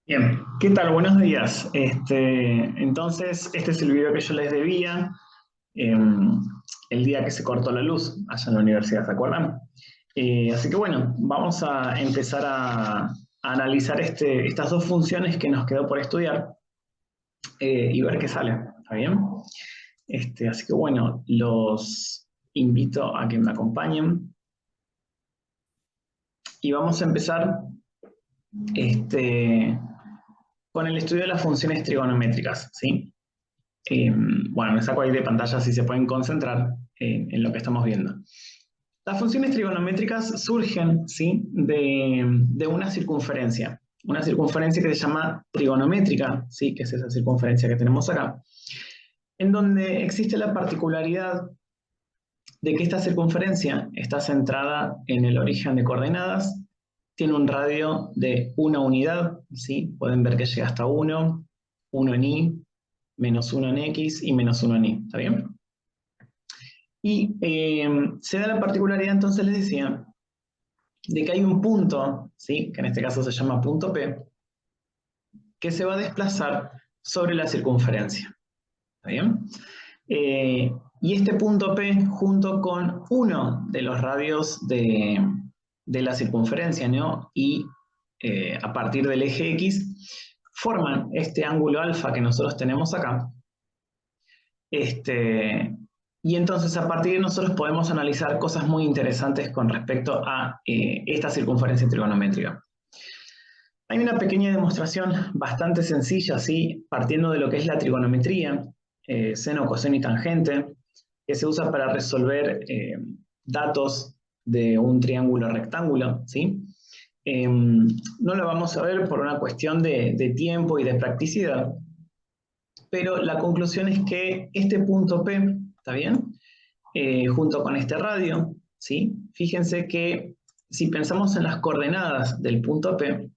Bien, ¿qué tal? Buenos días. Entonces, este es el video que yo les debía el día que se cortó la luz allá en la universidad, ¿se acuerdan? Así que bueno, vamos a empezar a analizar estas dos funciones que nos quedó por estudiar y ver qué sale, ¿está bien? Así que bueno, los invito a que me acompañen y vamos a empezar este, con el estudio de las funciones trigonométricas, ¿sí? Bueno, me saco ahí de pantalla si se pueden concentrar en lo que estamos viendo. Las funciones trigonométricas surgen, ¿sí? de una circunferencia que se llama trigonométrica, ¿sí? Que es esa circunferencia que tenemos acá, en donde existe la particularidad de que esta circunferencia está centrada en el origen de coordenadas, tiene un radio de una unidad, ¿sí? Pueden ver que llega hasta 1, 1 en y, menos 1 en x y menos 1 en y, ¿está bien? Y se da la particularidad, entonces les decía, de que hay un punto, ¿sí? Que en este caso se llama punto P, que se va a desplazar sobre la circunferencia, ¿está bien? Y este punto P, junto con uno de los radios de la circunferencia, ¿no? Y a partir del eje X, forman este ángulo alfa que nosotros tenemos acá. Y entonces a partir de nosotros podemos analizar cosas muy interesantes con respecto a esta circunferencia trigonométrica. Hay una pequeña demostración bastante sencilla, ¿sí? Partiendo de lo que es la trigonometría, seno, coseno y tangente, que se usa para resolver datos de un triángulo rectángulo, ¿sí? No lo vamos a ver por una cuestión de tiempo y de practicidad, pero la conclusión es que este punto P, ¿está bien? Junto con este radio, ¿sí? Fíjense que si pensamos en las coordenadas del punto P,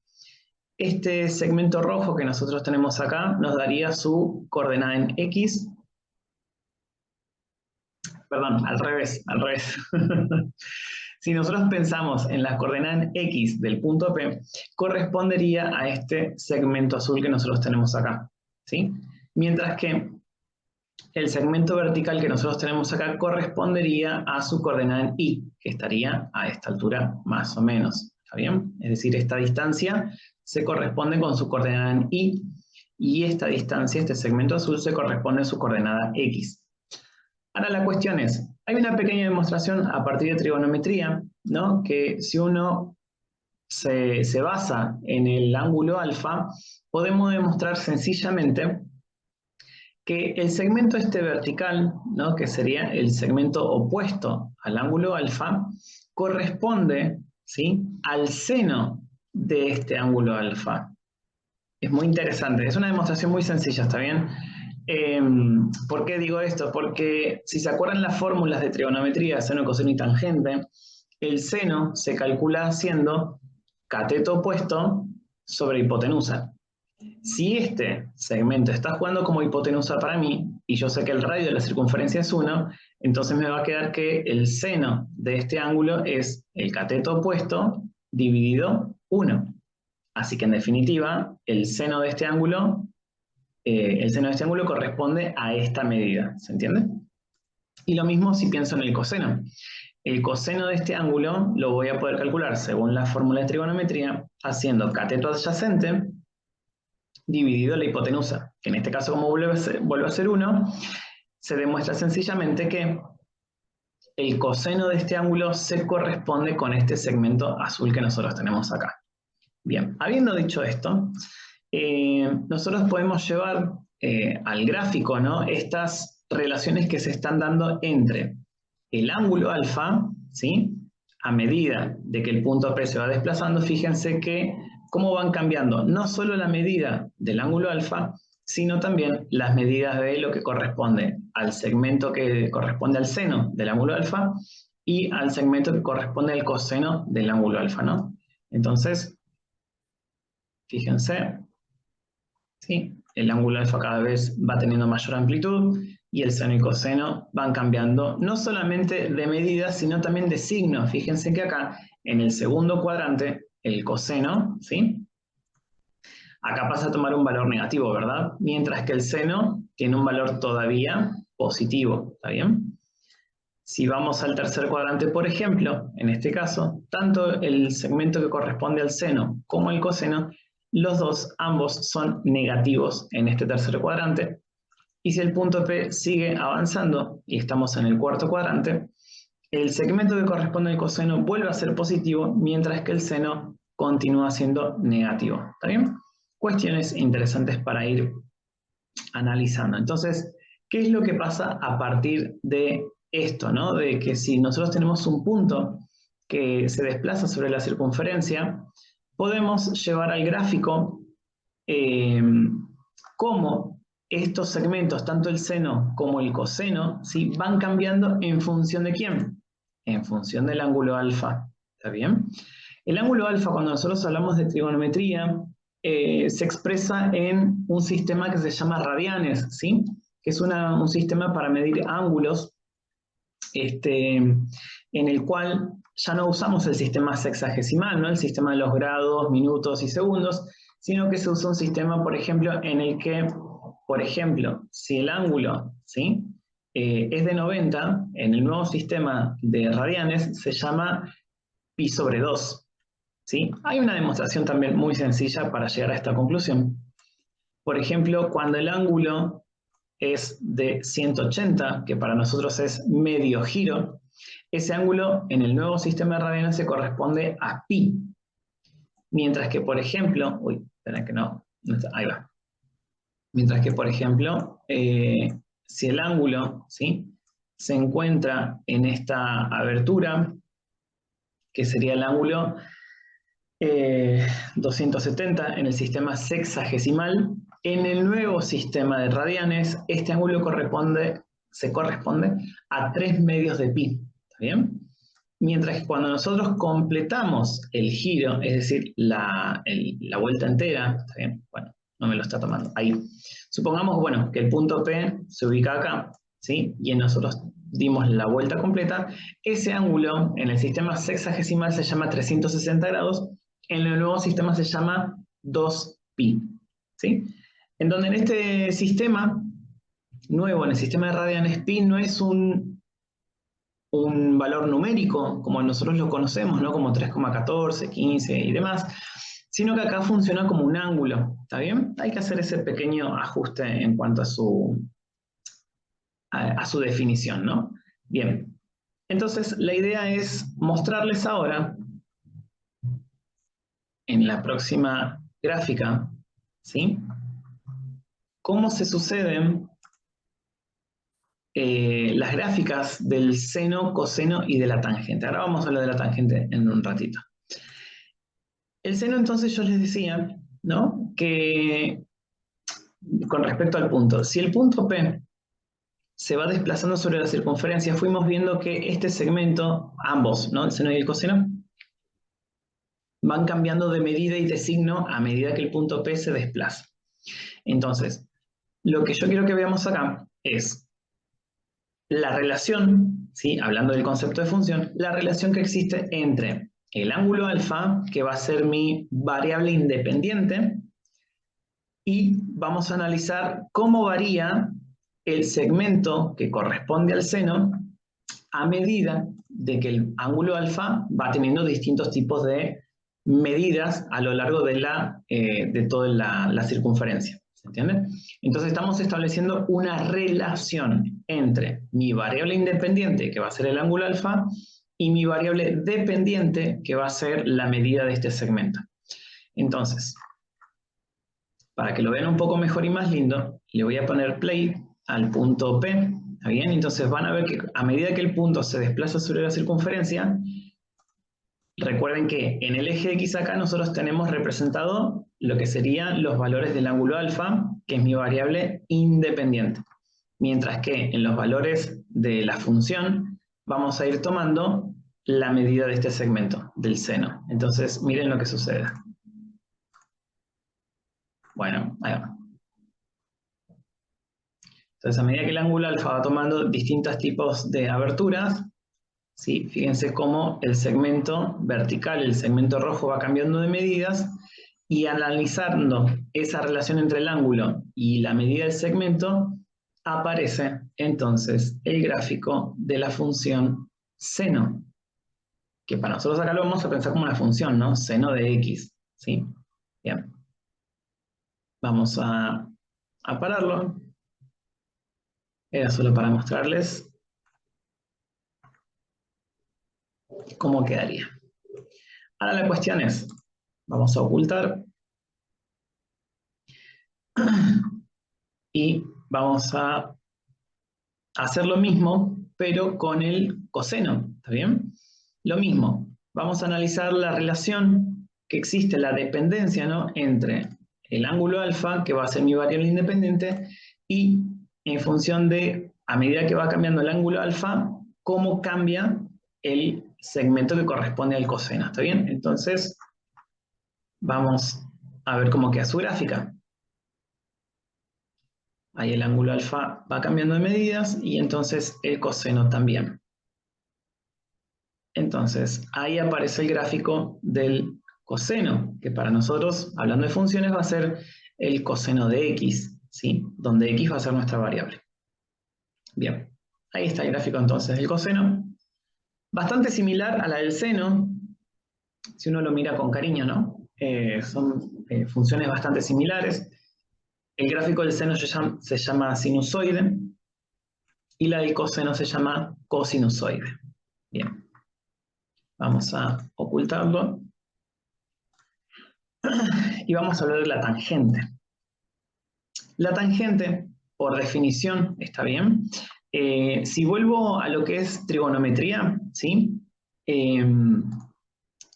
este segmento rojo que nosotros tenemos acá nos daría su coordenada en X. Perdón, al revés, al revés. Si nosotros pensamos en la coordenada en X del punto P, correspondería a este segmento azul que nosotros tenemos acá, ¿sí? Mientras que el segmento vertical que nosotros tenemos acá correspondería a su coordenada en Y, que estaría a esta altura más o menos, ¿está bien? Es decir, esta distancia se corresponde con su coordenada en y esta distancia, este segmento azul, se corresponde a su coordenada X. Ahora la cuestión es, hay una pequeña demostración a partir de trigonometría, ¿no? Que si uno se basa en el ángulo alfa, podemos demostrar sencillamente que el segmento este vertical, ¿no? Que sería el segmento opuesto al ángulo alfa, corresponde, ¿sí? Al seno de este ángulo alfa. Es muy interesante, es una demostración muy sencilla, ¿está bien? ¿Por qué digo esto? Porque si se acuerdan las fórmulas de trigonometría, seno, coseno y tangente, el seno se calcula haciendo cateto opuesto sobre hipotenusa. Si este segmento está jugando como hipotenusa para mí, y yo sé que el radio de la circunferencia es 1, entonces me va a quedar que el seno de este ángulo es el cateto opuesto dividido 1. Así que en definitiva, el seno de este ángulo corresponde a esta medida, ¿se entiende? Y lo mismo si pienso en el coseno. El coseno de este ángulo lo voy a poder calcular según la fórmula de trigonometría, haciendo cateto adyacente dividido la hipotenusa, que en este caso, como vuelve a ser 1, se demuestra sencillamente que el coseno de este ángulo se corresponde con este segmento azul que nosotros tenemos acá. Bien, habiendo dicho esto, nosotros podemos llevar al gráfico, ¿no? Estas relaciones que se están dando entre el ángulo alfa, ¿sí? A medida de que el punto P se va desplazando, fíjense que cómo van cambiando no solo la medida del ángulo alfa, sino también las medidas de lo que corresponde al segmento que corresponde al seno del ángulo alfa y al segmento que corresponde al coseno del ángulo alfa, ¿no? Entonces, fíjense, ¿sí? El ángulo alfa cada vez va teniendo mayor amplitud y el seno y coseno van cambiando no solamente de medida, sino también de signo. Fíjense que acá, en el segundo cuadrante, el coseno, ¿sí? acá pasa a tomar un valor negativo, ¿verdad? Mientras que el seno tiene un valor todavía positivo, ¿está bien? Si vamos al tercer cuadrante, por ejemplo, en este caso, tanto el segmento que corresponde al seno como el coseno, los dos, ambos son negativos en este tercer cuadrante. Y si el punto P sigue avanzando y estamos en el cuarto cuadrante, el segmento que corresponde al coseno vuelve a ser positivo, mientras que el seno continúa siendo negativo. ¿Está bien? Cuestiones interesantes para ir analizando. Entonces, ¿qué es lo que pasa a partir de esto, ¿no? De que si nosotros tenemos un punto que se desplaza sobre la circunferencia, podemos llevar al gráfico cómo estos segmentos, tanto el seno como el coseno, ¿sí? Van cambiando en función de quién, en función del ángulo alfa. ¿Está bien? El ángulo alfa, cuando nosotros hablamos de trigonometría, se expresa en un sistema que se llama radianes, ¿sí? Que es un sistema para medir ángulos, en el cual ya no usamos el sistema sexagesimal, ¿no? El sistema de los grados, minutos y segundos, sino que se usa un sistema, por ejemplo, en el que, por ejemplo, si el ángulo, ¿sí? Es de 90, en el nuevo sistema de radianes se llama pi sobre 2. ¿Sí? Hay una demostración también muy sencilla para llegar a esta conclusión. Por ejemplo, cuando el ángulo es de 180, que para nosotros es medio giro, ese ángulo en el nuevo sistema de radianes se corresponde a pi. Mientras que, por ejemplo, espera que no está, ahí va. Mientras que, por ejemplo, si el ángulo, ¿sí?, se encuentra en esta abertura, que sería el ángulo 270 en el sistema sexagesimal, en el nuevo sistema de radianes, este ángulo se corresponde a 3 medios de pi. ¿Está bien? Mientras que cuando nosotros completamos el giro, es decir, la vuelta entera, ¿está bien? Bueno, no me lo está tomando. Ahí. Supongamos, bueno, que el punto P se ubica acá, ¿sí? Y nosotros dimos la vuelta completa. Ese ángulo en el sistema sexagesimal se llama 360 grados, en el nuevo sistema se llama 2pi, ¿sí? En donde en este sistema nuevo, en el sistema de radianes, pi no es un valor numérico como nosotros lo conocemos, ¿no? Como 3,14, 15 y demás, sino que acá funciona como un ángulo, ¿está bien? Hay que hacer ese pequeño ajuste en cuanto a su definición, ¿no? Bien, entonces la idea es mostrarles ahora, en la próxima gráfica, ¿sí?, cómo se suceden las gráficas del seno, coseno y de la tangente. Ahora vamos a hablar de la tangente en un ratito. El seno, entonces, yo les decía, ¿no?, que con respecto al punto, si el punto P se va desplazando sobre la circunferencia, fuimos viendo que este segmento, ambos, ¿no?, el seno y el coseno, van cambiando de medida y de signo a medida que el punto P se desplaza. Entonces, lo que yo quiero que veamos acá es la relación, ¿sí?, hablando del concepto de función, la relación que existe entre el ángulo alfa, que va a ser mi variable independiente, y vamos a analizar cómo varía el segmento que corresponde al seno a medida de que el ángulo alfa va teniendo distintos tipos de medidas a lo largo de toda la circunferencia. ¿Se entiende? Entonces estamos estableciendo una relación entre mi variable independiente, que va a ser el ángulo alfa, y mi variable dependiente, que va a ser la medida de este segmento. Entonces, para que lo vean un poco mejor y más lindo, le voy a poner play al punto P. ¿Está bien? Entonces van a ver que a medida que el punto se desplaza sobre la circunferencia, recuerden que en el eje X acá nosotros tenemos representado lo que serían los valores del ángulo alfa, que es mi variable independiente. Mientras que en los valores de la función vamos a ir tomando la medida de este segmento, del seno. Entonces miren lo que sucede. Bueno, ahí va. Entonces a medida que el ángulo alfa va tomando distintos tipos de aberturas, ¿sí?, fíjense cómo el segmento vertical, el segmento rojo, va cambiando de medidas, Y analizando esa relación entre el ángulo y la medida del segmento, aparece entonces el gráfico de la función seno, que para nosotros acá lo vamos a pensar como una función, ¿no? Seno de x, ¿sí? Bien. Vamos a pararlo. Era solo para mostrarles cómo quedaría. Ahora la cuestión es, vamos a ocultar y vamos a hacer lo mismo, pero con el coseno, ¿está bien? Lo mismo, vamos a analizar la relación que existe, la dependencia, ¿no?, entre el ángulo alfa, que va a ser mi variable independiente, y en función de, a medida que va cambiando el ángulo alfa, cómo cambia el segmento que corresponde al coseno, ¿está bien? Entonces, vamos a ver cómo queda su gráfica. Ahí el ángulo alfa va cambiando de medidas y entonces el coseno también. Entonces, ahí aparece el gráfico del coseno, que para nosotros, hablando de funciones, va a ser el coseno de x, ¿sí? Donde x va a ser nuestra variable. Bien, ahí está el gráfico entonces del coseno. Bastante similar a la del seno, si uno lo mira con cariño, ¿no? Son funciones bastante similares. El gráfico del seno se llama sinusoide y la del coseno se llama cosinusoide. Bien, vamos a ocultarlo y vamos a hablar de la tangente. La tangente, por definición, está bien. Si vuelvo a lo que es trigonometría, ¿sí?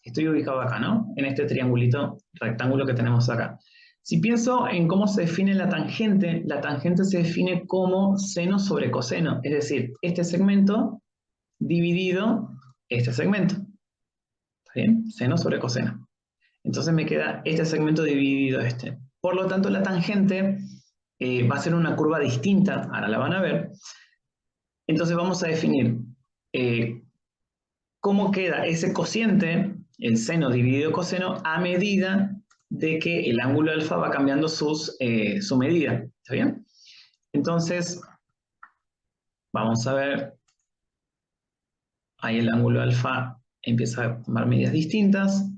Estoy ubicado acá, ¿no? En este triangulito rectángulo que tenemos acá. Si pienso en cómo se define la tangente se define como seno sobre coseno, es decir, este segmento dividido este segmento. ¿Está bien? Seno sobre coseno. Entonces me queda este segmento dividido este. Por lo tanto, la tangente va a ser una curva distinta, ahora la van a ver. Entonces vamos a definir cómo queda ese cociente, el seno dividido coseno, a medida de que el ángulo alfa va cambiando su medida. ¿Está bien? Entonces, vamos a ver, ahí el ángulo alfa empieza a tomar medidas distintas,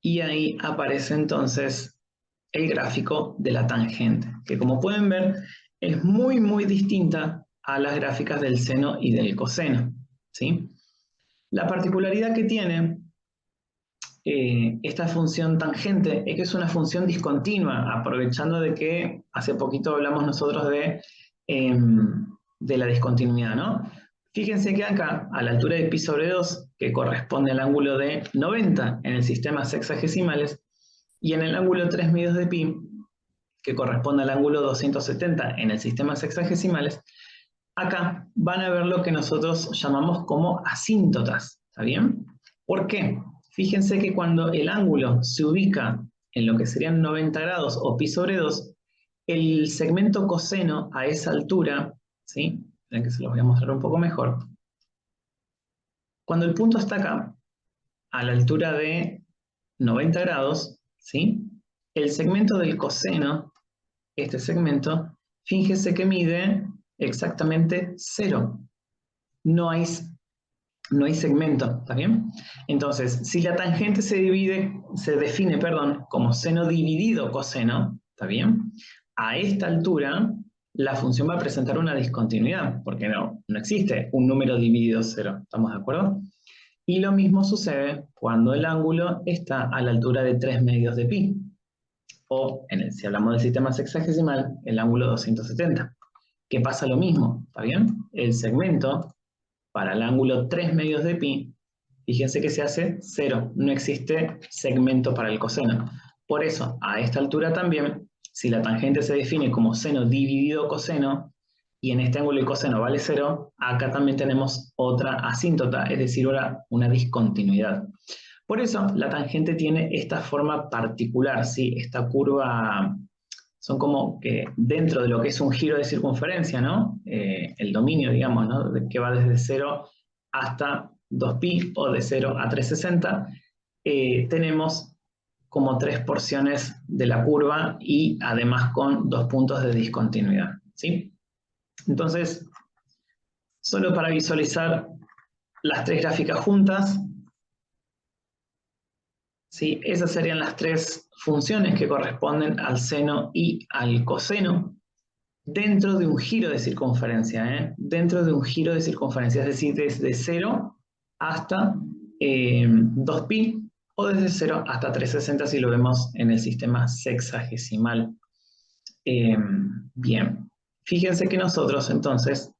y ahí aparece entonces el gráfico de la tangente, que como pueden ver es muy muy distinta a las gráficas del seno y del coseno, ¿sí? La particularidad que tiene esta función tangente es que es una función discontinua, aprovechando de que hace poquito hablamos nosotros de la discontinuidad, ¿no? Fíjense que acá, a la altura de pi sobre 2, que corresponde al ángulo de 90 en el sistema sexagesimales, y en el ángulo 3 medios de pi, que corresponde al ángulo 270 en el sistema sexagesimales, acá van a ver lo que nosotros llamamos como asíntotas, ¿está bien? ¿Por qué? Fíjense que cuando el ángulo se ubica en lo que serían 90 grados o pi sobre 2, el segmento coseno a esa altura, ¿sí? Ven que se los voy a mostrar un poco mejor. Cuando el punto está acá, a la altura de 90 grados, ¿sí? El segmento del coseno, este segmento, fíjese que mide exactamente 0. No hay segmento, ¿está bien? Entonces, si la tangente se define, como seno dividido coseno, ¿está bien? A esta altura, la función va a presentar una discontinuidad, porque no existe un número dividido 0, ¿estamos de acuerdo? Y lo mismo sucede cuando el ángulo está a la altura de 3 medios de pi, o si hablamos del sistema sexagesimal, el ángulo 270, que pasa lo mismo, ¿está bien? El segmento para el ángulo 3 medios de pi, fíjense que se hace 0, no existe segmento para el coseno. Por eso, a esta altura también, si la tangente se define como seno dividido coseno, y en este ángulo el coseno vale 0, acá también tenemos otra asíntota, es decir, una discontinuidad. Por eso, la tangente tiene esta forma particular, ¿sí? Esta curva, son como que dentro de lo que es un giro de circunferencia, ¿no? El dominio, digamos, ¿no? Que va desde 0 hasta 2pi o de 0 a 360, tenemos como 3 porciones de la curva y además con 2 puntos de discontinuidad, ¿sí? Entonces, solo para visualizar las 3 gráficas juntas, ¿sí? Esas serían las 3 funciones que corresponden al seno y al coseno dentro de un giro de circunferencia, ¿eh? Dentro de un giro de circunferencia, es decir, desde 0 hasta 2pi o desde 0 hasta 360 si lo vemos en el sistema sexagesimal. Bien, fíjense que nosotros entonces,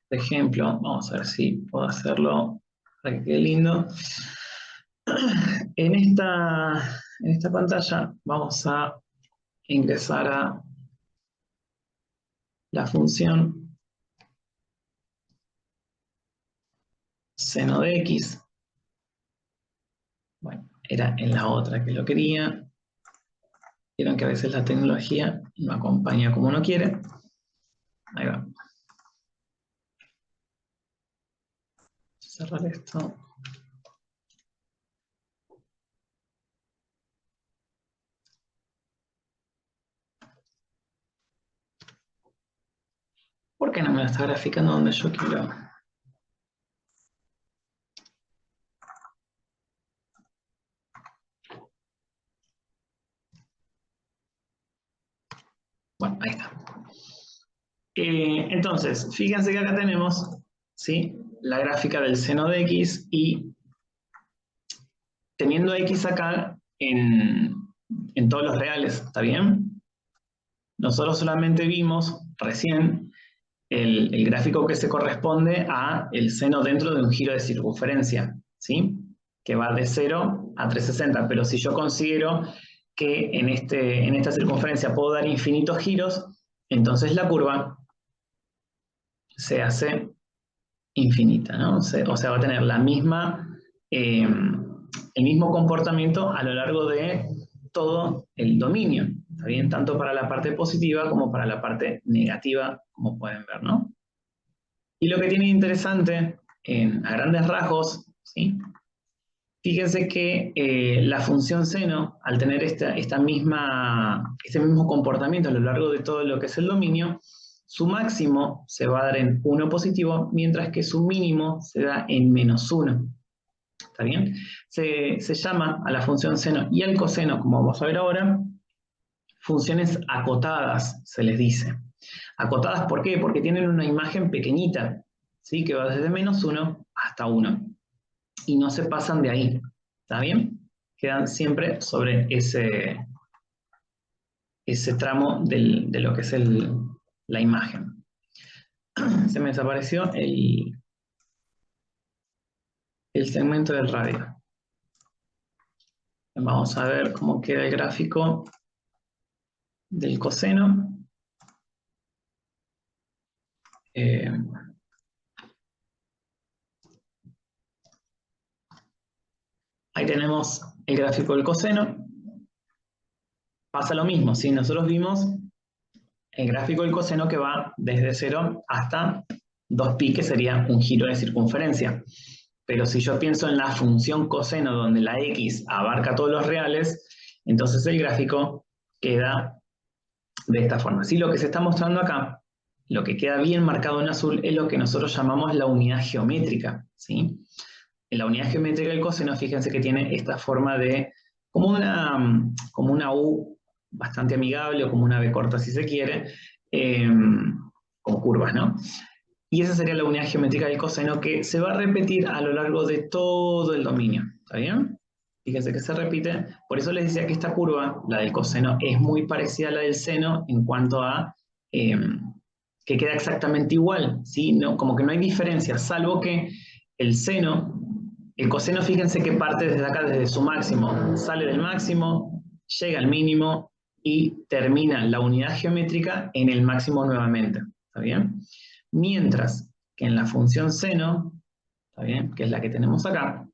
por ejemplo, vamos a ver si puedo hacerlo para que quede lindo. En esta pantalla vamos a ingresar a la función seno de x. Bueno, era en la otra que lo quería. Vieron que a veces la tecnología no acompaña como uno quiere. Ahí va. Cerrar esto. ¿Por qué no me lo está graficando donde yo quiero? Bueno, ahí está. Entonces, fíjense que acá tenemos, ¿sí?, la gráfica del seno de x y teniendo x acá en todos los reales, ¿está bien? Nosotros solamente vimos recién el gráfico que se corresponde a el seno dentro de un giro de circunferencia, ¿sí?, que va de 0 a 360, pero si yo considero que en esta circunferencia puedo dar infinitos giros, entonces la curva se hace infinita, ¿no? O sea, va a tener el mismo comportamiento a lo largo de todo el dominio, ¿está bien? Tanto para la parte positiva como para la parte negativa, como pueden ver, ¿no? Y lo que tiene interesante, a grandes rasgos, ¿sí?, fíjense que la función seno, al tener este mismo comportamiento a lo largo de todo lo que es el dominio, su máximo se va a dar en 1 positivo, mientras que su mínimo se da en -1. ¿Está bien? Se llama a la función seno y al coseno, como vamos a ver ahora, funciones acotadas, se les dice. ¿Acotadas por qué? Porque tienen una imagen pequeñita, ¿sí?, que va desde -1 hasta 1. Y no se pasan de ahí, ¿está bien? Quedan siempre sobre ese tramo de lo que es la imagen. Se me desapareció el segmento del radio. Vamos a ver cómo queda el gráfico del coseno. Ahí tenemos el gráfico del coseno. Pasa lo mismo, ¿sí? Nosotros vimos el gráfico del coseno que va desde 0 hasta 2pi, que sería un giro de circunferencia. Pero si yo pienso en la función coseno, donde la x abarca todos los reales, entonces el gráfico queda de esta forma. ¿Sí? Lo que se está mostrando acá, lo que queda bien marcado en azul, es lo que nosotros llamamos la unidad geométrica, ¿sí? En la unidad geométrica del coseno, fíjense que tiene esta forma de, como una U bastante amigable, o como una B corta si se quiere, con curvas, ¿no? Y esa sería la unidad geométrica del coseno, que se va a repetir a lo largo de todo el dominio, ¿está bien? Fíjense que se repite, por eso les decía que esta curva, la del coseno, es muy parecida a la del seno en cuanto a que queda exactamente igual, ¿sí? No, como que no hay diferencia, salvo que el coseno, fíjense que parte desde acá, desde su máximo, sale del máximo, llega al mínimo y termina la unidad geométrica en el máximo nuevamente, ¿está bien? Mientras que en la función seno, ¿está bien?, que es la que tenemos acá.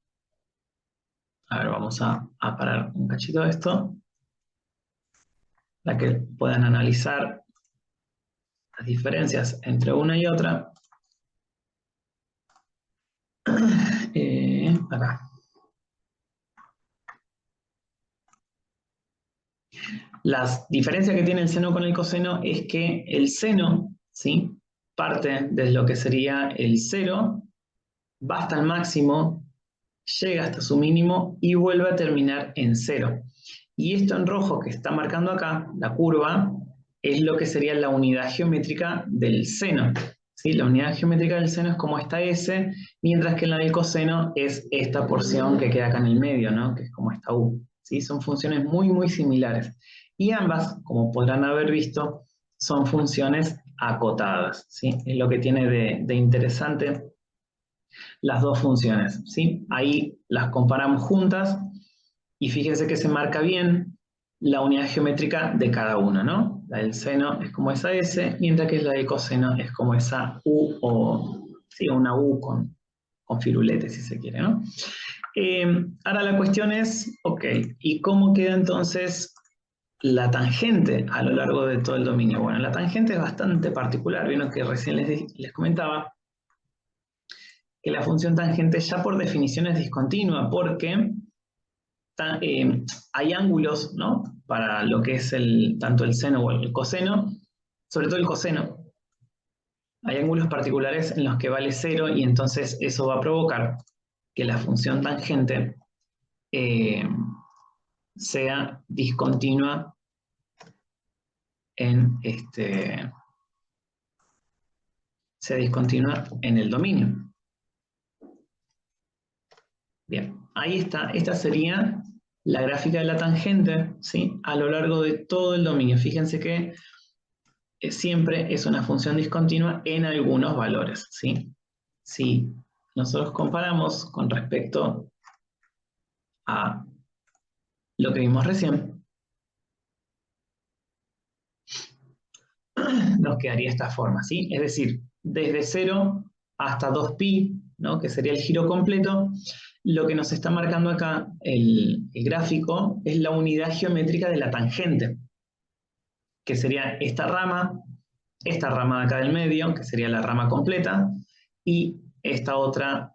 A ver, vamos a parar un cachito de esto, para que puedan analizar las diferencias entre una y otra. Acá. La diferencia que tiene el seno con el coseno es que el seno, ¿sí?, parte de lo que sería el 0, va hasta el máximo, llega hasta su mínimo y vuelve a terminar en 0. Y esto en rojo que está marcando acá, la curva, es lo que sería la unidad geométrica del seno, ¿sí? La unidad geométrica del seno es como esta S, mientras que la del coseno es esta porción que queda acá en el medio, ¿no?, que es como esta U, ¿sí? Son funciones muy, muy similares. Y ambas, como podrán haber visto, son funciones acotadas, ¿sí? Es lo que tiene de interesante las dos funciones, ¿sí? Ahí las comparamos juntas y fíjense que se marca bien la unidad geométrica de cada una, ¿no? La del seno es como esa S, mientras que la del coseno es como esa U, o sí, una U con firulete, si se quiere, ¿no? Ahora la cuestión es, ok, ¿y cómo queda entonces la tangente a lo largo de todo el dominio? Bueno, la tangente es bastante particular. Vieron que recién les comentaba que la función tangente ya por definición es discontinua, porque hay ángulos, ¿no?, para lo que es tanto el seno o el coseno, sobre todo el coseno. Hay ángulos particulares en los que vale 0 y entonces eso va a provocar que la función tangente sea discontinua en el dominio. Bien, ahí está. Esta sería la gráfica de la tangente, ¿sí?, a lo largo de todo el dominio. Fíjense que siempre es una función discontinua en algunos valores, ¿sí? Si nosotros comparamos con respecto a lo que vimos recién, nos quedaría esta forma, ¿sí? Es decir, desde 0 hasta 2pi, ¿no?, que sería el giro completo, lo que nos está marcando acá el gráfico es la unidad geométrica de la tangente, que sería esta rama de acá del medio, que sería la rama completa, y esta otra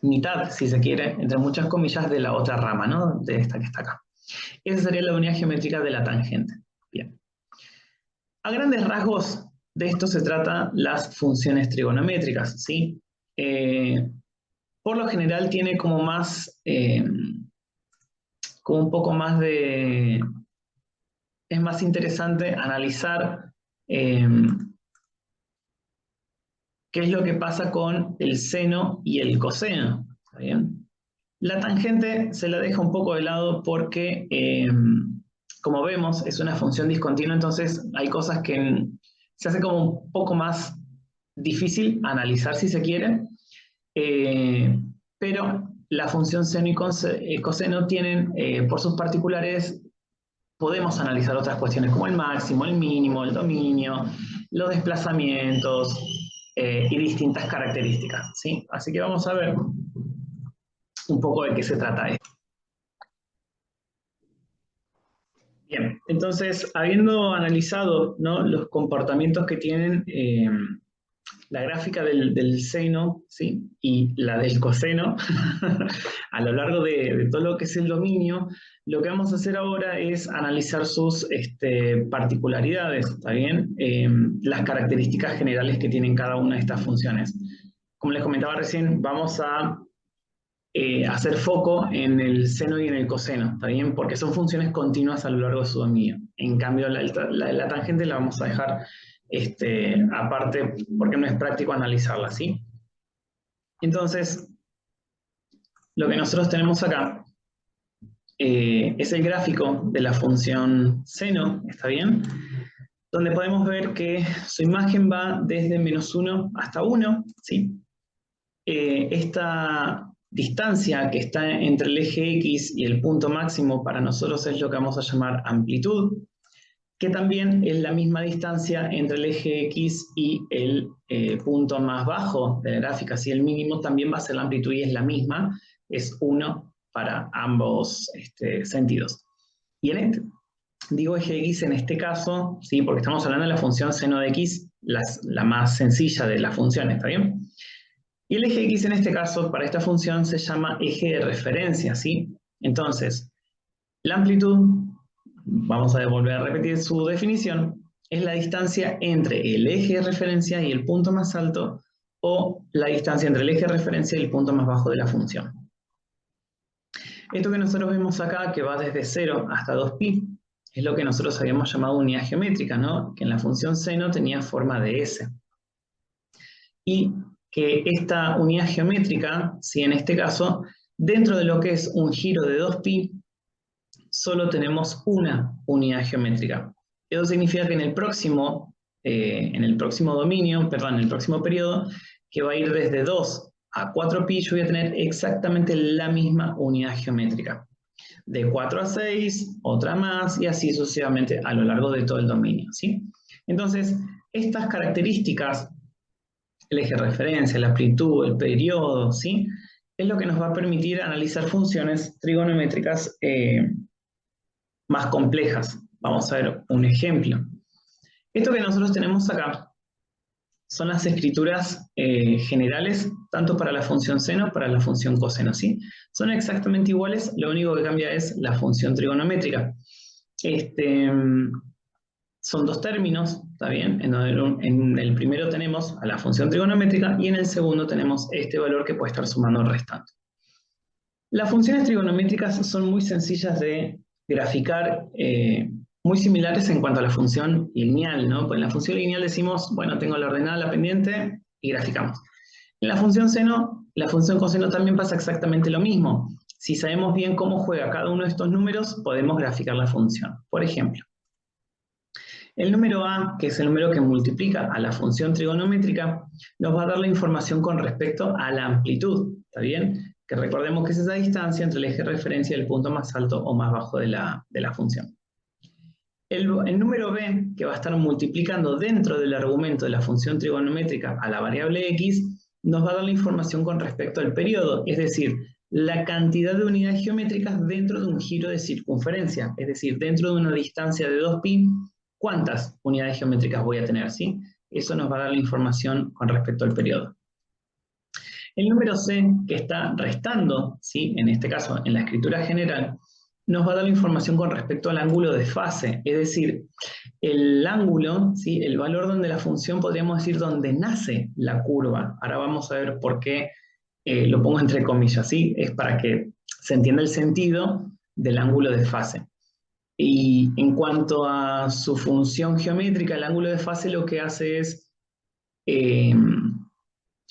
mitad, si se quiere, entre muchas comillas, de la otra rama, ¿no?, de esta que está acá. Esa sería la unidad geométrica de la tangente. Bien. A grandes rasgos, de esto se trata las funciones trigonométricas, ¿sí? Por lo general tiene como más, como un poco más de... Es más interesante analizar qué es lo que pasa con el seno y el coseno, ¿está bien? La tangente se la deja un poco de lado porque, como vemos, es una función discontinua, entonces hay cosas que se hace como un poco más difícil analizar si se quiere, pero la función seno y coseno tienen, por sus particulares, podemos analizar otras cuestiones como el máximo, el mínimo, el dominio, los desplazamientos y distintas características, ¿sí? Así que vamos a ver un poco de qué se trata esto. Bien, entonces, habiendo analizado, ¿no?, los comportamientos que tienen la gráfica del seno, ¿sí?, y la del coseno a lo largo de todo lo que es el dominio, lo que vamos a hacer ahora es analizar sus particularidades, ¿está bien? Las características generales que tienen cada una de estas funciones. Como les comentaba recién, vamos a hacer foco en el seno y en el coseno, ¿está bien? Porque son funciones continuas a lo largo de su dominio. En cambio, la tangente la vamos a dejar aparte porque no es práctico analizarla, ¿sí? Entonces, lo que nosotros tenemos acá es el gráfico de la función seno, ¿está bien? Donde podemos ver que su imagen va desde -1 hasta 1, ¿sí? Esta distancia que está entre el eje X y el punto máximo para nosotros es lo que vamos a llamar amplitud, que también es la misma distancia entre el eje X y el punto más bajo de la gráfica. Si el mínimo también va a ser la amplitud y es la misma, es 1 para ambos sentidos. Y digo eje X en este caso, ¿sí?, porque estamos hablando de la función seno de X, la más sencilla de las funciones, ¿está bien? Y el eje X en este caso, para esta función, se llama eje de referencia, ¿sí? Entonces, la amplitud vamos a volver a repetir su definición, es la distancia entre el eje de referencia y el punto más alto, o la distancia entre el eje de referencia y el punto más bajo de la función. Esto que nosotros vemos acá, que va desde 0 hasta 2pi, es lo que nosotros habíamos llamado unidad geométrica, ¿no? Que en la función seno tenía forma de S. Y que esta unidad geométrica, si en este caso, dentro de lo que es un giro de 2pi, solo tenemos una unidad geométrica. Eso significa que en el próximo dominio, perdón, en el próximo periodo, que va a ir desde 2 a 4pi, yo voy a tener exactamente la misma unidad geométrica. De 4 a 6, otra más, y así sucesivamente a lo largo de todo el dominio, ¿sí? Entonces, estas características, el eje de referencia, la amplitud, el periodo, ¿sí? Es lo que nos va a permitir analizar funciones trigonométricas más complejas. Vamos a ver un ejemplo. Esto que nosotros tenemos acá son las escrituras generales, tanto para la función seno como para la función coseno, ¿sí? Son exactamente iguales, lo único que cambia es la función trigonométrica. Son dos términos, ¿está bien? En el primero tenemos a la función trigonométrica y en el segundo tenemos este valor que puede estar sumando o restando. Las funciones trigonométricas son muy sencillas de graficar, muy similares en cuanto a la función lineal, ¿no? Pues en la función lineal decimos, bueno, tengo la ordenada, la pendiente, y graficamos. En la función seno, la función coseno también pasa exactamente lo mismo. Si sabemos bien cómo juega cada uno de estos números, podemos graficar la función. Por ejemplo, el número a, que es el número que multiplica a la función trigonométrica, nos va a dar la información con respecto a la amplitud, ¿está bien? Que recordemos que es esa distancia entre el eje de referencia y el punto más alto o más bajo de la función. El número b, que va a estar multiplicando dentro del argumento de la función trigonométrica a la variable x, nos va a dar la información con respecto al periodo, es decir, la cantidad de unidades geométricas dentro de un giro de circunferencia, es decir, dentro de una distancia de 2pi, ¿cuántas unidades geométricas voy a tener? ¿Sí? Eso nos va a dar la información con respecto al periodo. El número c, que está restando, ¿sí? En este caso, en la escritura general, nos va a dar la información con respecto al ángulo de fase, es decir, el ángulo, ¿sí? El valor donde la función, podríamos decir, donde nace la curva. Ahora vamos a ver por qué lo pongo entre comillas, ¿sí? Es para que se entienda el sentido del ángulo de fase. Y en cuanto a su función geométrica, el ángulo de fase lo que hace es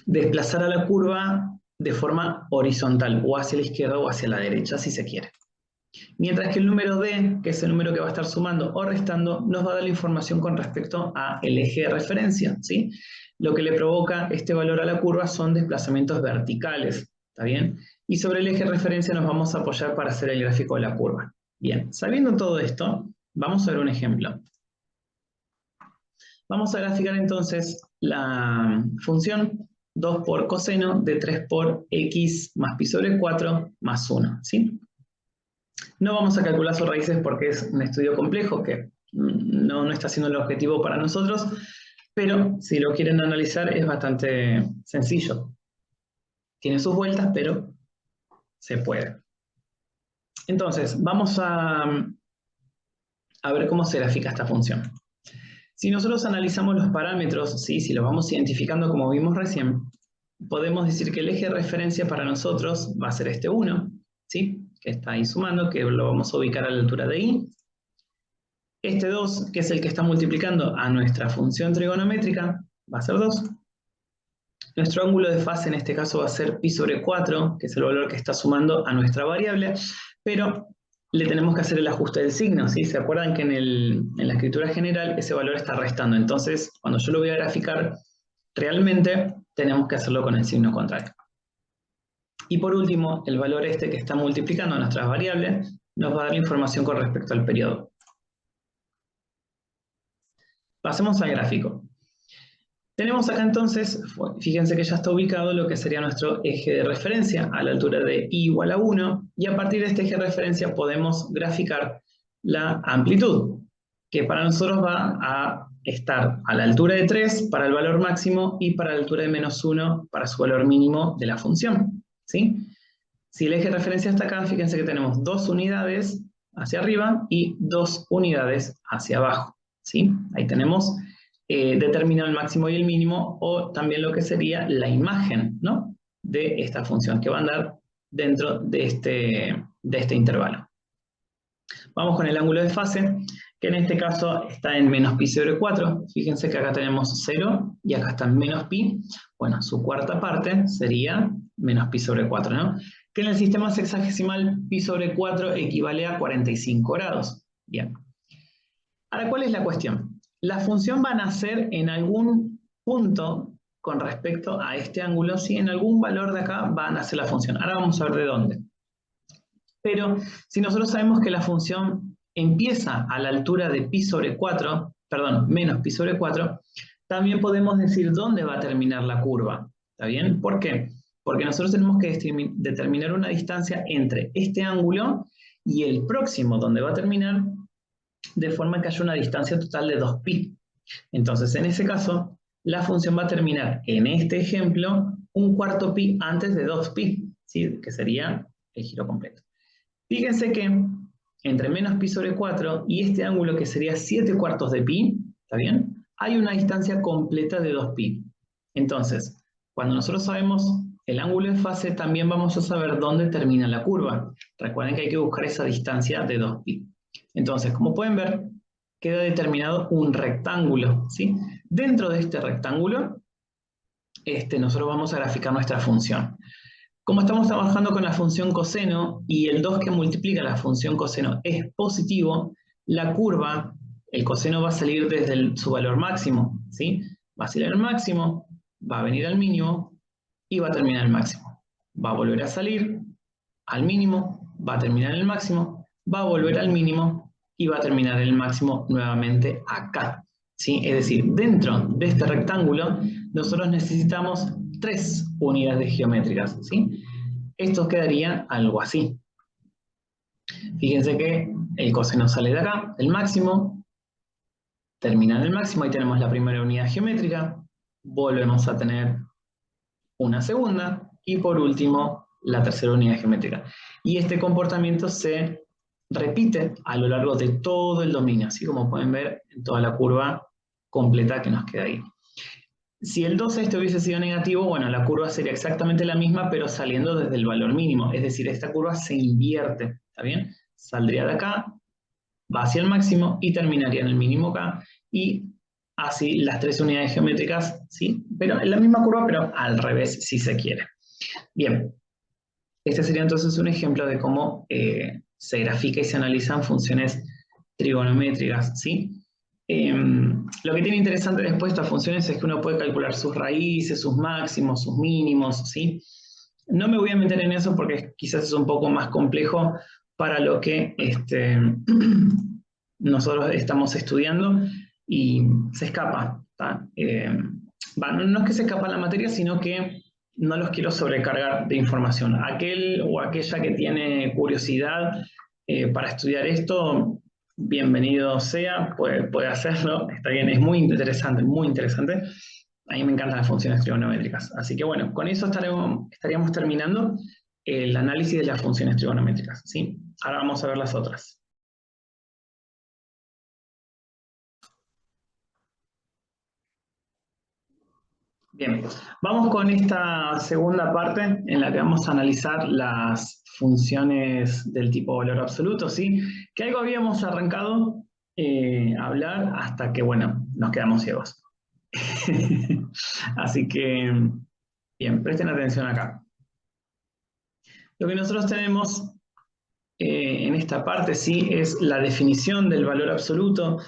desplazar a la curva de forma horizontal, o hacia la izquierda o hacia la derecha, si se quiere. Mientras que el número d, que es el número que va a estar sumando o restando, nos va a dar la información con respecto al eje de referencia, ¿sí? Lo que le provoca este valor a la curva son desplazamientos verticales, ¿está bien? Y sobre el eje de referencia nos vamos a apoyar para hacer el gráfico de la curva. Bien, sabiendo todo esto, vamos a ver un ejemplo. Vamos a graficar entonces la función 2 por coseno de 3 por x más pi sobre 4 más 1, ¿sí? No vamos a calcular sus raíces porque es un estudio complejo que no está siendo el objetivo para nosotros, pero si lo quieren analizar es bastante sencillo. Tiene sus vueltas, pero se puede. Entonces, vamos a ver cómo se grafica esta función. Si nosotros analizamos los parámetros, ¿sí? Si los vamos identificando como vimos recién, podemos decir que el eje de referencia para nosotros va a ser este 1, ¿sí? Que está ahí sumando, que lo vamos a ubicar a la altura de i. Este 2, que es el que está multiplicando a nuestra función trigonométrica, va a ser 2. Nuestro ángulo de fase en este caso va a ser pi sobre 4, que es el valor que está sumando a nuestra variable, pero le tenemos que hacer el ajuste del signo, ¿sí? ¿Se acuerdan que en la escritura general ese valor está restando? Entonces, cuando yo lo voy a graficar realmente, tenemos que hacerlo con el signo contrario. Y por último, el valor este que está multiplicando a nuestras variables nos va a dar la información con respecto al periodo. Pasemos al gráfico. Tenemos acá entonces, fíjense que ya está ubicado lo que sería nuestro eje de referencia a la altura de i igual a 1, y a partir de este eje de referencia podemos graficar la amplitud, que para nosotros va a estar a la altura de 3 para el valor máximo y para la altura de menos 1 para su valor mínimo de la función, ¿sí? Si el eje de referencia está acá, fíjense que tenemos dos unidades hacia arriba y 2 unidades hacia abajo, ¿sí? Ahí tenemos determinado el máximo y el mínimo, o también lo que sería la imagen, ¿no?, de esta función que va a andar dentro de este intervalo. Vamos con el ángulo de fase, que en este caso está en menos pi sobre 4. Fíjense que acá tenemos 0 y acá está en menos pi. Bueno, su cuarta parte sería menos pi sobre 4, ¿no? Que en el sistema sexagesimal pi sobre 4 equivale a 45 grados. Bien. Ahora, ¿cuál es la cuestión? La función va a nacer en algún punto con respecto a este ángulo, si en algún valor de acá va a nacer la función. Ahora vamos a ver de dónde. Pero si nosotros sabemos que la función empieza a la altura de pi sobre 4, perdón, menos pi sobre 4, también podemos decir dónde va a terminar la curva. ¿Está bien? ¿Por qué? Porque nosotros tenemos que determinar una distancia entre este ángulo y el próximo, donde va a terminar, de forma que haya una distancia total de 2pi. Entonces, en ese caso, la función va a terminar, en este ejemplo, un cuarto pi antes de 2pi, ¿sí?, que sería el giro completo. Fíjense que entre menos pi sobre 4 y este ángulo que sería 7 cuartos de pi, ¿está bien?, hay una distancia completa de 2pi. Entonces, cuando nosotros sabemos el ángulo de fase, también vamos a saber dónde termina la curva. Recuerden que hay que buscar esa distancia de 2pi. Entonces, como pueden ver, queda determinado un rectángulo, ¿sí? Dentro de este rectángulo, nosotros vamos a graficar nuestra función. Como estamos trabajando con la función coseno y el 2 que multiplica la función coseno es positivo, la curva, el coseno va a salir desde su valor máximo, ¿sí? Va a salir al máximo, va a venir al mínimo y va a terminar al máximo. Va a volver a salir al mínimo, va a terminar en el máximo, va a volver al mínimo y va a terminar en el máximo nuevamente acá, ¿sí? Es decir, dentro de este rectángulo nosotros necesitamos 3 unidades geométricas, ¿sí? Esto quedaría algo así. Fíjense que el coseno sale de acá, el máximo, termina en el máximo, ahí tenemos la primera unidad geométrica, volvemos a tener una segunda, y por último, la tercera unidad geométrica. Y este comportamiento se repite a lo largo de todo el dominio, así como pueden ver en toda la curva completa que nos queda ahí. Si el 2 hubiese sido negativo, bueno, la curva sería exactamente la misma, pero saliendo desde el valor mínimo. Es decir, esta curva se invierte, ¿está bien? Saldría de acá, va hacia el máximo y terminaría en el mínimo acá. Y así las 3 unidades geométricas, ¿sí? Pero en la misma curva, pero al revés, si se quiere. Bien, este sería entonces un ejemplo de cómo se grafica y se analizan funciones trigonométricas, ¿sí? Lo que tiene interesante después de estas funciones es que uno puede calcular sus raíces, sus máximos, sus mínimos, ¿sí? No me voy a meter en eso porque quizás es un poco más complejo para lo que nosotros estamos estudiando y se escapa, no es que se escapa la materia, sino que no los quiero sobrecargar de información. Aquel o aquella que tiene curiosidad para estudiar esto, bienvenido sea, puede hacerlo, está bien, es muy interesante, muy interesante. A mí me encantan las funciones trigonométricas. Así que bueno, con eso estaríamos terminando el análisis de las funciones trigonométricas, ¿sí? Ahora vamos a ver las otras. Bien, vamos con esta segunda parte en la que vamos a analizar las funciones del tipo valor absoluto, ¿sí? Que algo habíamos arrancado a hablar hasta que, bueno, nos quedamos ciegos. Así que, bien, presten atención acá. Lo que nosotros tenemos en esta parte, sí, es la definición del valor absoluto.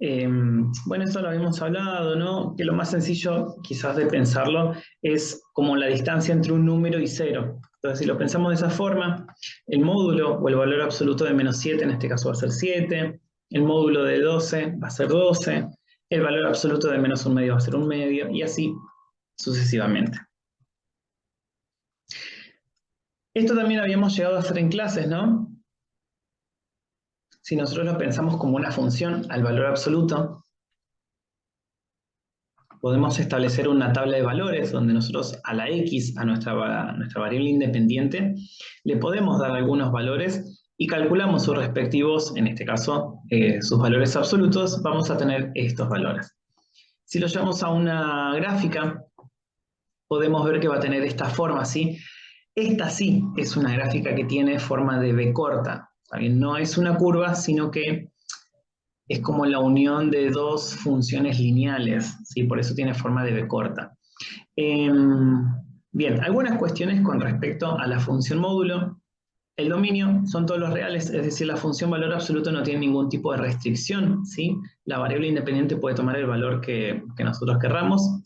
Bueno, esto lo habíamos hablado, ¿no? Que lo más sencillo, quizás de pensarlo, es como la distancia entre un número y 0. Entonces, si lo pensamos de esa forma, el módulo o el valor absoluto de menos 7, en este caso va a ser 7, el módulo de 12 va a ser 12, el valor absoluto de menos 1/2 va a ser 1/2, y así sucesivamente. Esto también habíamos llegado a hacer en clases, ¿no? Si nosotros lo pensamos como una función al valor absoluto, podemos establecer una tabla de valores donde nosotros a la x, a nuestra variable independiente, le podemos dar algunos valores y calculamos sus respectivos, en este caso, sus valores absolutos, vamos a tener estos valores. Si lo llevamos a una gráfica, podemos ver que va a tener esta forma, ¿sí? Esta sí es una gráfica que tiene forma de B corta. ¿Bien? No es una curva, sino que es como la unión de dos funciones lineales, ¿sí? Por eso tiene forma de B corta. Bien, algunas cuestiones con respecto a la función módulo. El dominio son todos los reales, es decir, la función valor absoluto no tiene ningún tipo de restricción, ¿sí? La variable independiente puede tomar el valor que nosotros querramos.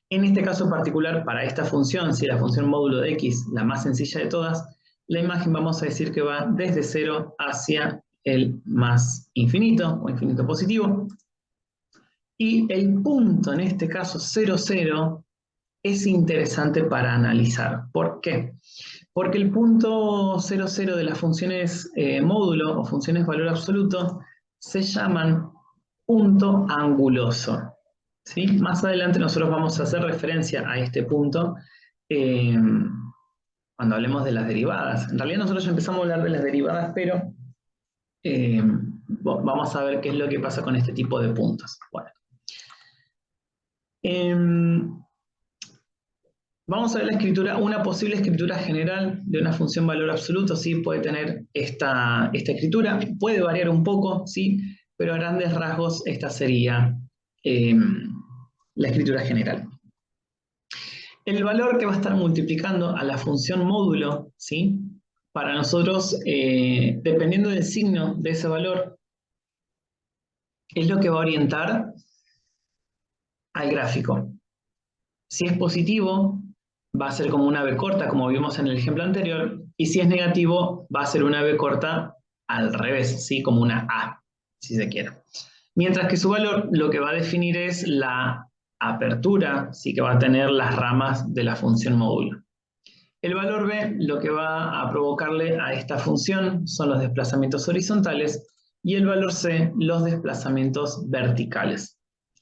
En este caso particular, para esta función, si la función módulo de x, la más sencilla de todas, la imagen vamos a decir que va desde 0 hacia el más infinito, o infinito positivo. Y el punto, en este caso 0, 0, es interesante para analizar. ¿Por qué? Porque el punto 0, 0 de las funciones módulo o funciones valor absoluto se llaman punto anguloso. ¿Sí? Más adelante nosotros vamos a hacer referencia a este punto cuando hablemos de las derivadas. En realidad nosotros ya empezamos a hablar de las derivadas, pero vamos a ver qué es lo que pasa con este tipo de puntos. Bueno. Vamos a ver la escritura, una posible escritura general de una función valor absoluto, sí, puede tener esta escritura, puede variar un poco, sí, pero a grandes rasgos esta sería la escritura general. El valor que va a estar multiplicando a la función módulo, ¿sí? Para nosotros, dependiendo del signo de ese valor, es lo que va a orientar al gráfico. Si es positivo, va a ser como una B corta, como vimos en el ejemplo anterior, y si es negativo, va a ser una B corta al revés, ¿sí? Como una A, si se quiere. Mientras que su valor lo que va a definir es la apertura, sí, que va a tener las ramas de la función módulo. El valor B lo que va a provocarle a esta función son los desplazamientos horizontales y el valor C los desplazamientos verticales.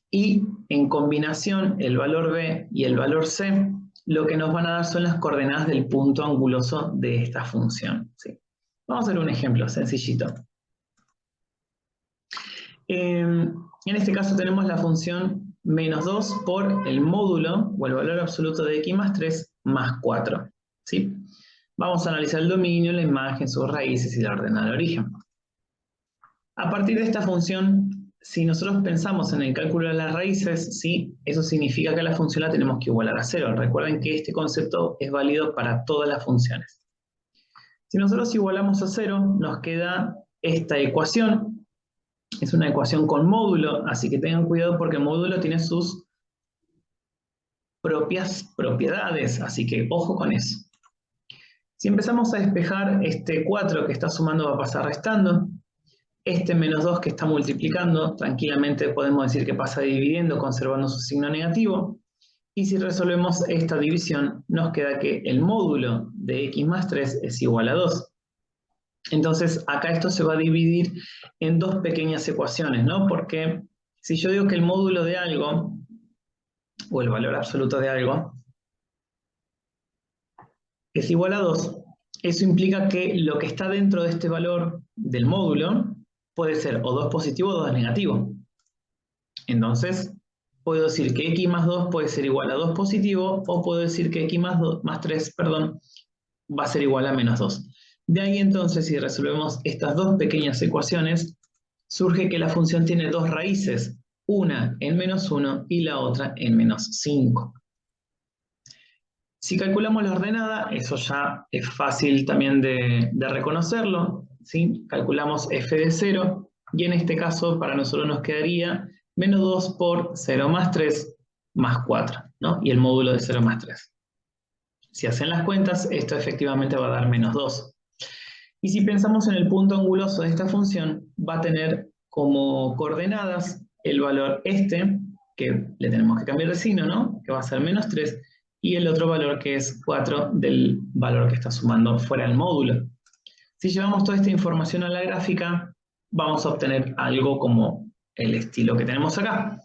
Y en combinación el valor B y el valor C lo que nos van a dar son las coordenadas del punto anguloso de esta función. ¿Sí? Vamos a ver un ejemplo sencillito. En este caso tenemos la función menos 2 por el módulo o el valor absoluto de x más 3 más 4. ¿Sí? Vamos a analizar el dominio, la imagen, sus raíces y la ordenada de origen. A partir de esta función, si nosotros pensamos en el cálculo de las raíces, ¿sí? Eso significa que la función la tenemos que igualar a 0. Recuerden que este concepto es válido para todas las funciones. Si nosotros igualamos a 0, nos queda esta ecuación. Es una ecuación con módulo, así que tengan cuidado porque el módulo tiene sus propias propiedades, así que ojo con eso. Si empezamos a despejar, este 4 que está sumando va a pasar restando. Este menos 2 que está multiplicando, tranquilamente podemos decir que pasa dividiendo, conservando su signo negativo. Y si resolvemos esta división, nos queda que el módulo de x más 3 es igual a 2. Entonces, acá esto se va a dividir en dos pequeñas ecuaciones, ¿no? Porque si yo digo que el módulo de algo, o el valor absoluto de algo, es igual a 2, eso implica que lo que está dentro de este valor del módulo puede ser o 2 positivo o 2 negativo. Entonces, puedo decir que x más 2 puede ser igual a 2 positivo, o puedo decir que x más 3, va a ser igual a menos 2. De ahí entonces, si resolvemos estas dos pequeñas ecuaciones, surge que la función tiene dos raíces, una en menos 1 y la otra en menos 5. Si calculamos la ordenada, eso ya es fácil también de reconocerlo, ¿sí? Calculamos f de 0, y en este caso para nosotros nos quedaría menos 2 por 0 más 3 más 4, ¿no? Y el módulo de 0 más 3. Si hacen las cuentas, esto efectivamente va a dar menos 2. Y si pensamos en el punto anguloso de esta función, va a tener como coordenadas el valor este, que le tenemos que cambiar de signo, ¿no? Que va a ser menos 3, y el otro valor que es 4 del valor que está sumando fuera del módulo. Si llevamos toda esta información a la gráfica, vamos a obtener algo como el estilo que tenemos acá,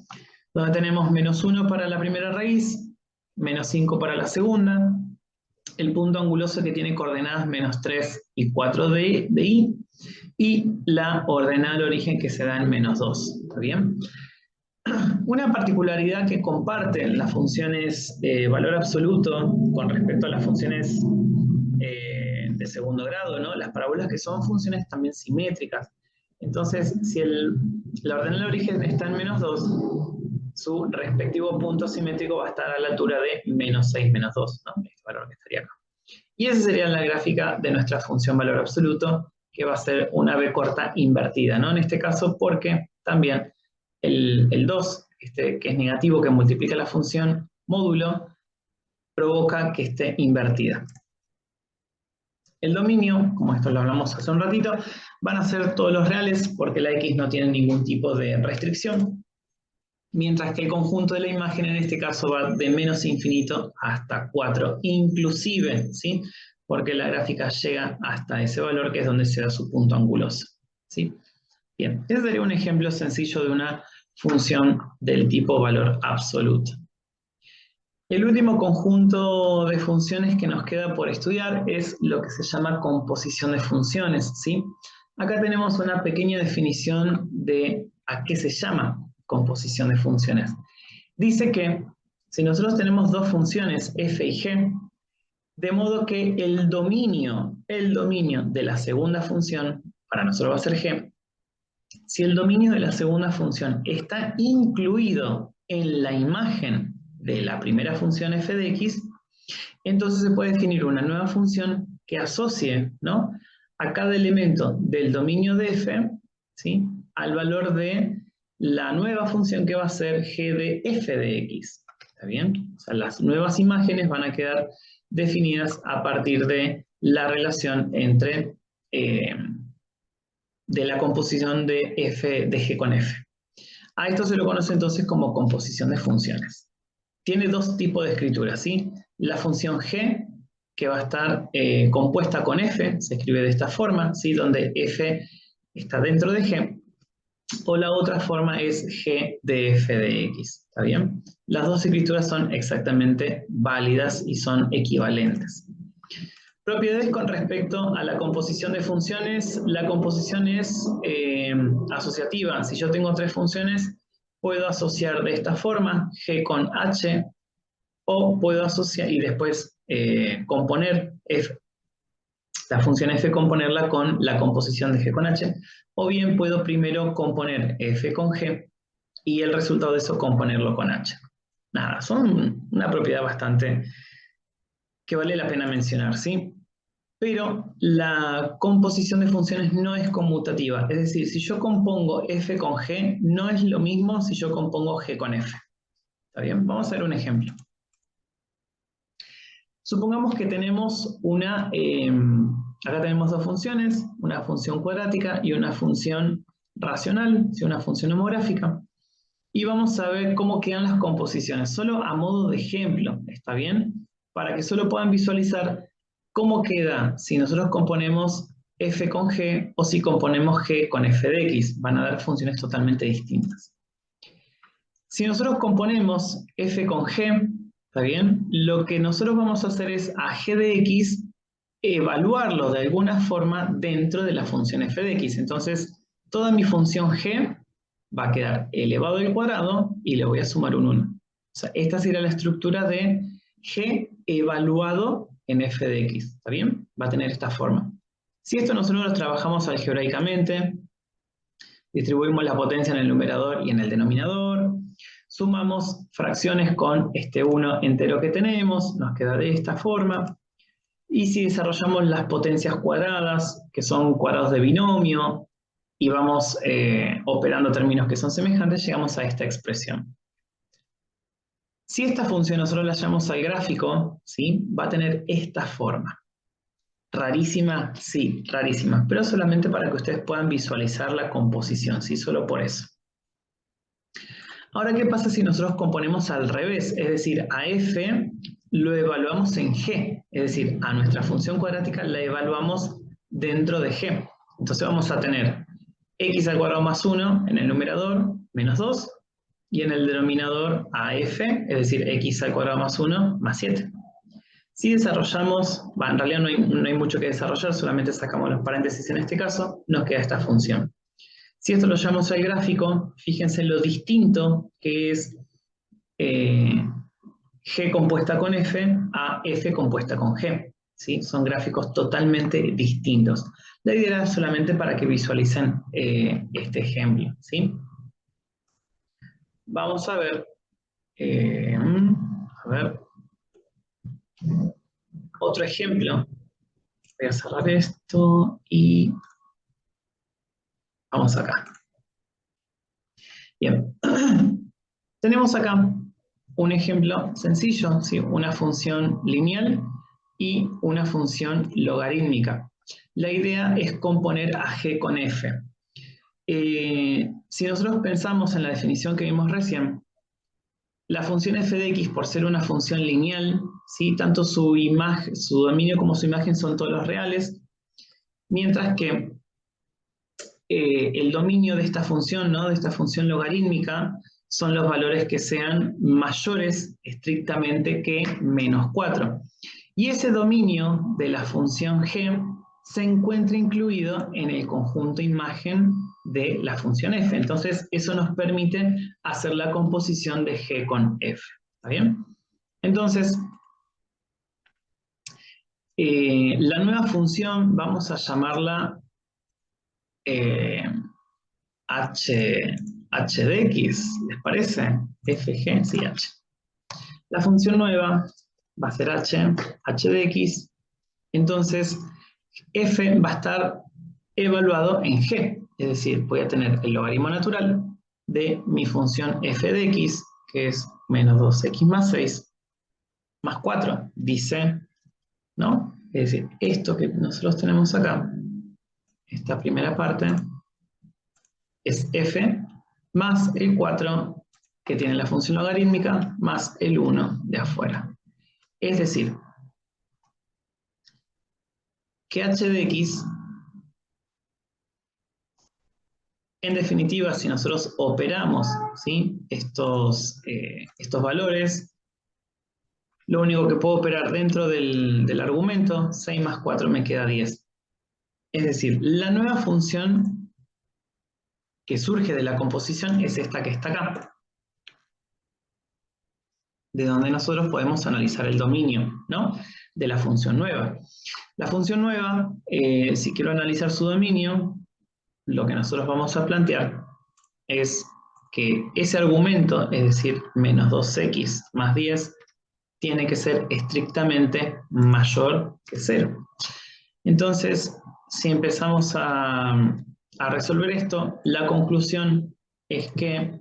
donde tenemos menos 1 para la primera raíz, menos 5 para la segunda, el punto anguloso que tiene coordenadas menos 3 y 4 de y, y la ordenada al origen que se da en menos 2. ¿Está bien? Una particularidad que comparten las funciones valor absoluto con respecto a las funciones de segundo grado, ¿no? Las parábolas que son funciones también simétricas. Entonces, si la ordenada al origen está en menos 2, su respectivo punto simétrico va a estar a la altura de menos 6, menos 2, ¿no? Este valor que estaría acá. Y esa sería la gráfica de nuestra función valor absoluto, que va a ser una b corta invertida, ¿no? En este caso, porque también el 2, que es negativo, que multiplica la función módulo, provoca que esté invertida. El dominio, como esto lo hablamos hace un ratito, van a ser todos los reales, porque la x no tiene ningún tipo de restricción, mientras que el conjunto de la imagen en este caso va de menos infinito hasta 4, inclusive, ¿sí? Porque la gráfica llega hasta ese valor que es donde se da su punto anguloso, ¿sí? Bien, ese sería un ejemplo sencillo de una función del tipo valor absoluto. El último conjunto de funciones que nos queda por estudiar es lo que se llama composición de funciones, ¿sí? Acá tenemos una pequeña definición de a qué se llama composición de funciones. Dice que si nosotros tenemos dos funciones f y g, de modo que el dominio de la segunda función, para nosotros va a ser g, si el dominio de la segunda función está incluido en la imagen de la primera función f de x, entonces se puede definir una nueva función que asocie, ¿no?, a cada elemento del dominio de f, ¿sí?, al valor de la nueva función que va a ser g de f de x. ¿Está bien? O sea, las nuevas imágenes van a quedar definidas a partir de la relación entre de la composición de f de g con f. A esto se lo conoce entonces como composición de funciones. Tiene dos tipos de escritura, ¿sí? La función g, que va a estar compuesta con f, se escribe de esta forma, ¿sí?, donde f está dentro de g, o la otra forma es g de f de x, ¿está bien? Las dos escrituras son exactamente válidas y son equivalentes. Propiedades con respecto a la composición de funciones. La composición es asociativa. Si yo tengo tres funciones, puedo asociar de esta forma g con h, o puedo asociar y después componer f, la función f, componerla con la composición de g con h, o bien puedo primero componer f con g y el resultado de eso componerlo con h. Nada, son una propiedad bastante que vale la pena mencionar, ¿sí? Pero la composición de funciones no es conmutativa. Es decir, si yo compongo f con g, no es lo mismo si yo compongo g con f. ¿Está bien? Vamos a hacer un ejemplo. Supongamos que tenemos acá tenemos dos funciones, una función cuadrática y una función racional, una función homográfica. Y vamos a ver cómo quedan las composiciones, solo a modo de ejemplo, ¿está bien? Para que solo puedan visualizar cómo queda si nosotros componemos f con g o si componemos g con f de x. Van a dar funciones totalmente distintas. Si nosotros componemos f con g, ¿está bien? Lo que nosotros vamos a hacer es a g de x evaluarlo de alguna forma dentro de la función f de x. Entonces, toda mi función g va a quedar elevado al cuadrado y le voy a sumar un 1. O sea, esta será la estructura de g evaluado en f de x, ¿está bien? Va a tener esta forma. Si esto nosotros lo trabajamos algebraicamente, distribuimos la potencia en el numerador y en el denominador, sumamos fracciones con este 1 entero que tenemos, nos queda de esta forma. Y si desarrollamos las potencias cuadradas, que son cuadrados de binomio, y vamos operando términos que son semejantes, llegamos a esta expresión. Si esta función nosotros la llamamos al gráfico, ¿sí?, va a tener esta forma. ¿Rarísima? Sí, rarísima, pero solamente para que ustedes puedan visualizar la composición, ¿sí?, solo por eso. Ahora, ¿qué pasa si nosotros componemos al revés? Es decir, a f lo evaluamos en g, es decir, a nuestra función cuadrática la evaluamos dentro de g. Entonces vamos a tener x al cuadrado más 1 en el numerador, menos 2, y en el denominador a f, es decir, x al cuadrado más 1 más 7. Si desarrollamos, en realidad no hay mucho que desarrollar, solamente sacamos los paréntesis en este caso, nos queda esta función. Si esto lo llevamos al gráfico, fíjense lo distinto que es G compuesta con F a F compuesta con G. ¿Sí? Son gráficos totalmente distintos. La idea era solamente para que visualicen este ejemplo. ¿Sí? Vamos a ver, otro ejemplo. Voy a cerrar esto y vamos acá. Bien. Tenemos acá un ejemplo sencillo, ¿sí? Una función lineal y una función logarítmica. La idea es componer a G con F. Si nosotros pensamos en la definición que vimos recién, la función f de x, por ser una función lineal, ¿sí? Tanto su dominio como su imagen son todos los reales, mientras que el dominio de esta función, ¿no? De esta función logarítmica, son los valores que sean mayores estrictamente que menos 4. Y ese dominio de la función g se encuentra incluido en el conjunto imagen de la función f. Entonces, eso nos permite hacer la composición de g con f. ¿Está bien? Entonces, la nueva función vamos a llamarla h de x, ¿les parece? fg, sí, h. La función nueva va a ser h de x, entonces f va a estar evaluado en g, es decir, voy a tener el logaritmo natural de mi función f de x, que es menos 2x más 6, más 4, dice, ¿no? Es decir, esto que nosotros tenemos acá, esta primera parte, es f más el 4 que tiene la función logarítmica más el 1 de afuera. Es decir, que h de x, en definitiva, si nosotros operamos, ¿sí? estos valores, lo único que puedo operar dentro del argumento, 6 más 4 me queda 10. Es decir, la nueva función que surge de la composición es esta que está acá, de donde nosotros podemos analizar el dominio, ¿no? De la función nueva. La función nueva, si quiero analizar su dominio, lo que nosotros vamos a plantear es que ese argumento, es decir, menos 2x más 10, tiene que ser estrictamente mayor que 0. Entonces, si empezamos a resolver esto, la conclusión es que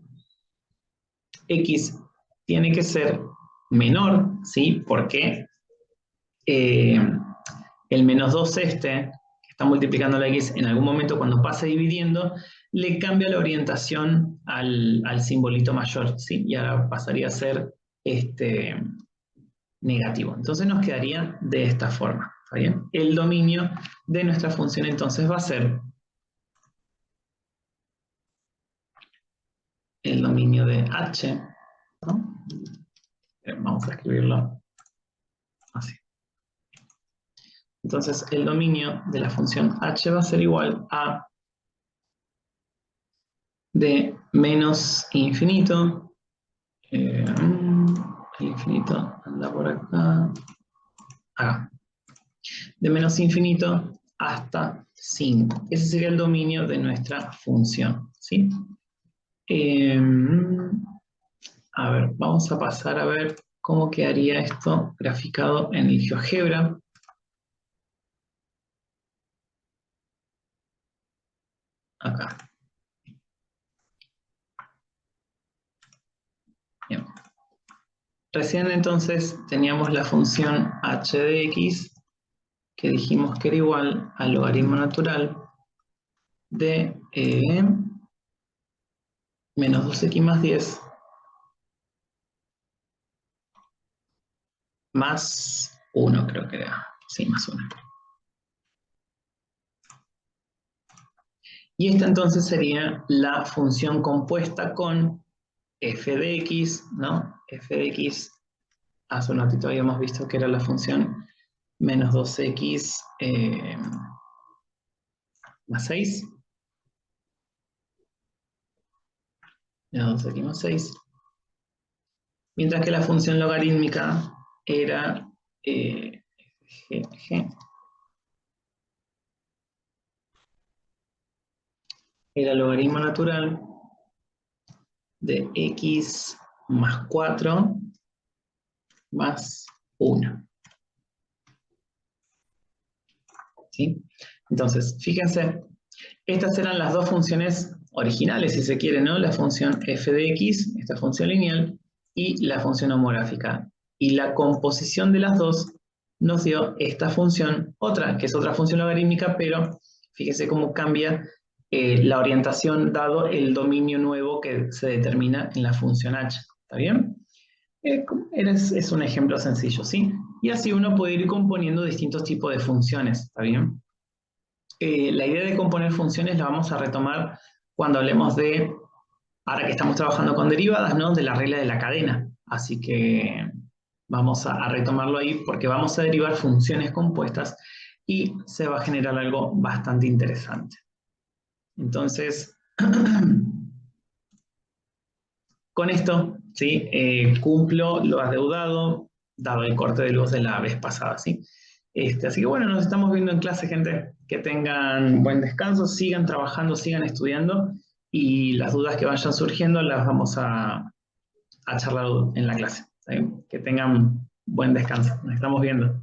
x tiene que ser menor, ¿sí? Porque el menos 2 que está multiplicando la x, en algún momento cuando pase dividiendo, le cambia la orientación al simbolito mayor, ¿sí? Y ahora pasaría a ser negativo. Entonces nos quedaría de esta forma, ¿está bien? El dominio de nuestra función entonces va a ser el dominio de h, ¿no? Vamos a escribirlo así. Entonces el dominio de la función h va a ser igual a de menos infinito, el infinito anda por acá, de menos infinito hasta 5. Ese sería el dominio de nuestra función, ¿sí? A ver, vamos a pasar a ver cómo quedaría esto graficado en el GeoGebra. Acá. Bien. Recién entonces teníamos la función h de x, que dijimos que era igual al logaritmo natural de menos 2x más 10 más 1, creo que era. Sí, más 1. Y esta entonces sería la función compuesta con f de x, ¿no? F de x hace un ratito habíamos visto que era la función menos 2x más 6. Menos 2x más 6. Mientras que la función logarítmica era g, era logaritmo natural de x más 4 más 1. ¿Sí? Entonces, fíjense, estas eran las dos funciones originales, si se quiere, ¿no? La función f de x, esta función lineal, y la función homográfica. Y la composición de las dos nos dio esta función, otra, que es otra función logarítmica, pero fíjese cómo cambia la orientación dado el dominio nuevo que se determina en la función h. ¿Está bien? Es un ejemplo sencillo, ¿sí? Y así uno puede ir componiendo distintos tipos de funciones, ¿está bien? La idea de componer funciones la vamos a retomar cuando hablemos de, ahora que estamos trabajando con derivadas, ¿no? De la regla de la cadena. Así que vamos a retomarlo ahí porque vamos a derivar funciones compuestas y se va a generar algo bastante interesante. Entonces, con esto, ¿sí? Cumplo lo adeudado, dado el corte de luz de la vez pasada, ¿sí? Así que bueno, nos estamos viendo en clase, gente. Que tengan buen descanso, sigan trabajando, sigan estudiando y las dudas que vayan surgiendo las vamos a charlar en la clase, ¿sí? Que tengan buen descanso. Nos estamos viendo.